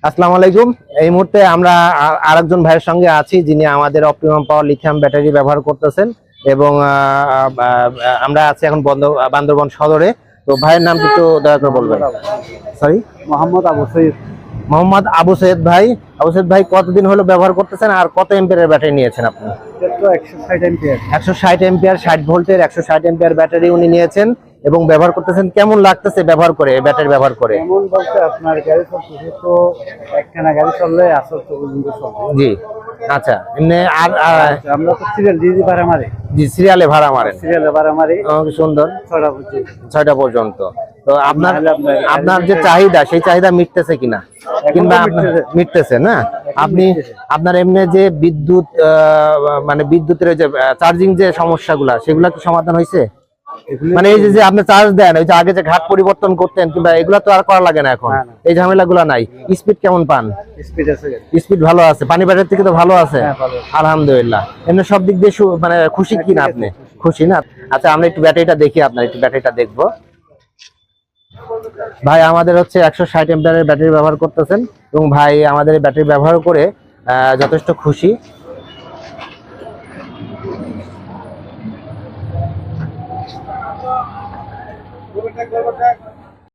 আসসালামু আলাইকুম। এই মুহূর্তে আমরা আরেকজন ভাইয়ের সঙ্গে আছি যিনি আমাদের অপটিমাম পাওয়ার লিথিয়াম ব্যাটারি ব্যবহার করতেছেন এবং আমরা আছি এখন বান্দরবান সদরে। তো ভাইয়ের নাম একটু দয়া করে বলবেন। সরি, মোহাম্মদ আবু সৈয়দ। মোহাম্মদ আবু সৈয়দ ভাই। আবু সৈয়দ ভাই কতদিন হলো ব্যবহার করতেছেন আর কত এম্পিয়ারের ব্যাটারি নিয়েছেন আপনি? 160 এম্পিয়ার। 160 এম্পিয়ার, 60 ভোল্টের 160 এম্পিয়ার ব্যাটারি উনি নিয়েছেন এবং ব্যবহার করতেছেন। কেমন লাগতেছে ব্যবহার করে, ব্যাটারি ব্যবহার করে? এমন বলতে আপনার গাড়ি চলতেছে তো একখানা গাড়ি চললে আসল তো পর্যন্ত চলবে। জি, আচ্ছা। এমনি আর আমরা তো সিরিয়াল দিয়ে ভাড়া মারি। জি, সিরিয়ালে ভাড়া মারেন। সিরিয়ালে ভাড়া মারি। সুন্দর। 6টা পর্যন্ত। 6টা পর্যন্ত। তো আপনার যে চাহিদা সেই চাহিদা মিটতেছে কিনা, কিংবা মিটতেছে না? আপনার এমনি যে বিদ্যুৎ মানে বিদ্যুতের যে চার্জিং যে সমস্যাগুলা সেগুলা কি সমাধান হয়েছে? মানে এই যে আপনি চার্জ দেন, ওই যে আগে যে ঘাট পরিবর্তন করতেন কিংবা এগুলা তো আর করা লাগে না এখন, এই ঝামেলাগুলো নাই। স্পিড কেমন পান? স্পিড আছে, স্পিড ভালো আছে। পানি ব্যাটারি থেকে তো ভালো আছে, আলহামদুলিল্লাহ। এমনি সব দিক দিয়ে মানে খুশি কিনা আপনি? খুশি না? আচ্ছা, আমরা একটু ব্যাটারিটা দেখি, আপনার একটু ব্যাটারিটা দেখবো। ভাই আমাদের হচ্ছে 160 এম্পিয়ারের ব্যাটারি ব্যবহার করতেছেন এবং ভাই আমাদের এই ব্যাটারি ব্যবহার করে যথেষ্ট খুশি।